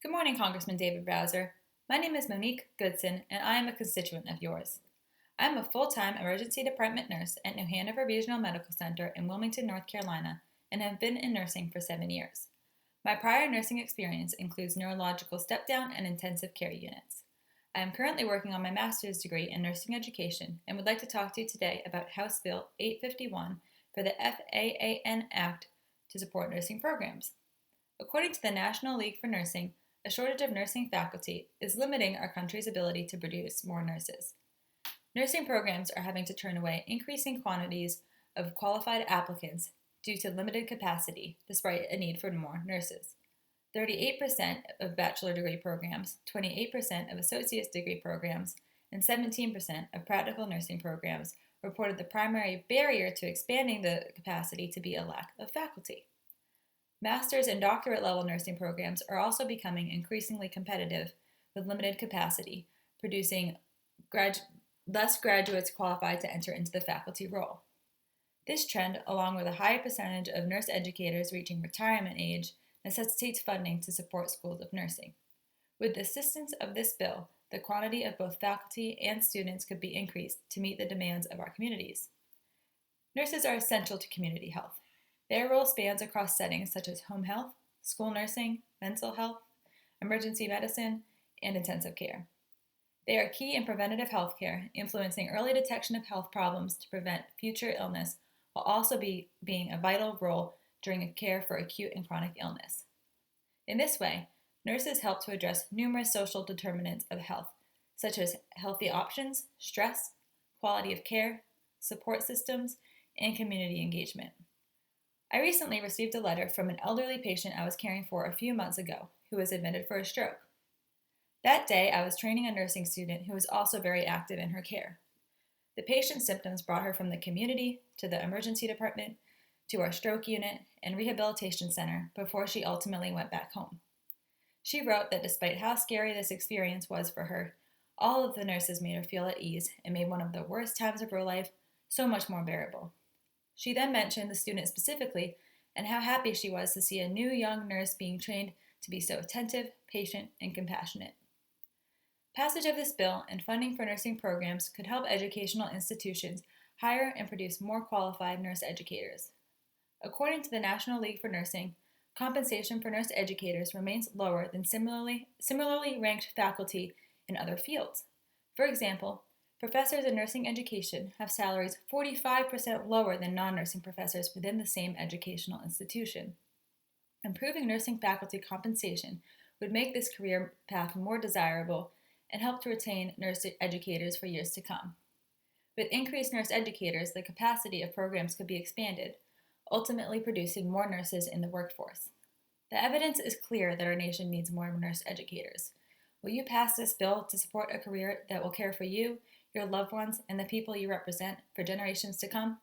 Good morning, Congressman David Bowser. My name is Monique Goodson, and I am a constituent of yours. I am a full-time emergency department nurse at New Hanover Regional Medical Center in Wilmington, North Carolina, and have been in nursing for 7 years. My prior nursing experience includes neurological step-down and intensive care units. I am currently working on my master's degree in nursing education and would like to talk to you today about House Bill 851 for the FAAN Act to support nursing programs. According to the National League for Nursing, a shortage of nursing faculty is limiting our country's ability to produce more nurses. Nursing programs are having to turn away increasing quantities of qualified applicants due to limited capacity, despite a need for more nurses. 38% of bachelor degree programs, 28% of associate's degree programs, and 17% of practical nursing programs reported the primary barrier to expanding the capacity to be a lack of faculty. Master's and doctorate level nursing programs are also becoming increasingly competitive with limited capacity, producing less graduates qualified to enter into the faculty role. This trend, along with a high percentage of nurse educators reaching retirement age, necessitates funding to support schools of nursing. With the assistance of this bill, the quantity of both faculty and students could be increased to meet the demands of our communities. Nurses are essential to community health. Their role spans across settings such as home health, school nursing, mental health, emergency medicine, and intensive care. They are key in preventative health care, influencing early detection of health problems to prevent future illness, while also being a vital role during care for acute and chronic illness. In this way, nurses help to address numerous social determinants of health, such as healthy options, stress, quality of care, support systems, and community engagement. I recently received a letter from an elderly patient I was caring for a few months ago who was admitted for a stroke. That day, I was training a nursing student who was also very active in her care. The patient's symptoms brought her from the community to the emergency department to our stroke unit and rehabilitation center before she ultimately went back home. She wrote that despite how scary this experience was for her, all of the nurses made her feel at ease and made one of the worst times of her life so much more bearable. She then mentioned the student specifically and how happy she was to see a new young nurse being trained to be so attentive, patient, and compassionate. Passage of this bill and funding for nursing programs could help educational institutions hire and produce more qualified nurse educators. According to the National League for Nursing, compensation for nurse educators remains lower than similarly ranked faculty in other fields. For example, professors in nursing education have salaries 45% lower than non-nursing professors within the same educational institution. Improving nursing faculty compensation would make this career path more desirable and help to retain nurse educators for years to come. With increased nurse educators, the capacity of programs could be expanded, ultimately producing more nurses in the workforce. The evidence is clear that our nation needs more nurse educators. Will you pass this bill to support a career that will care for you, your loved ones, and the people you represent for generations to come?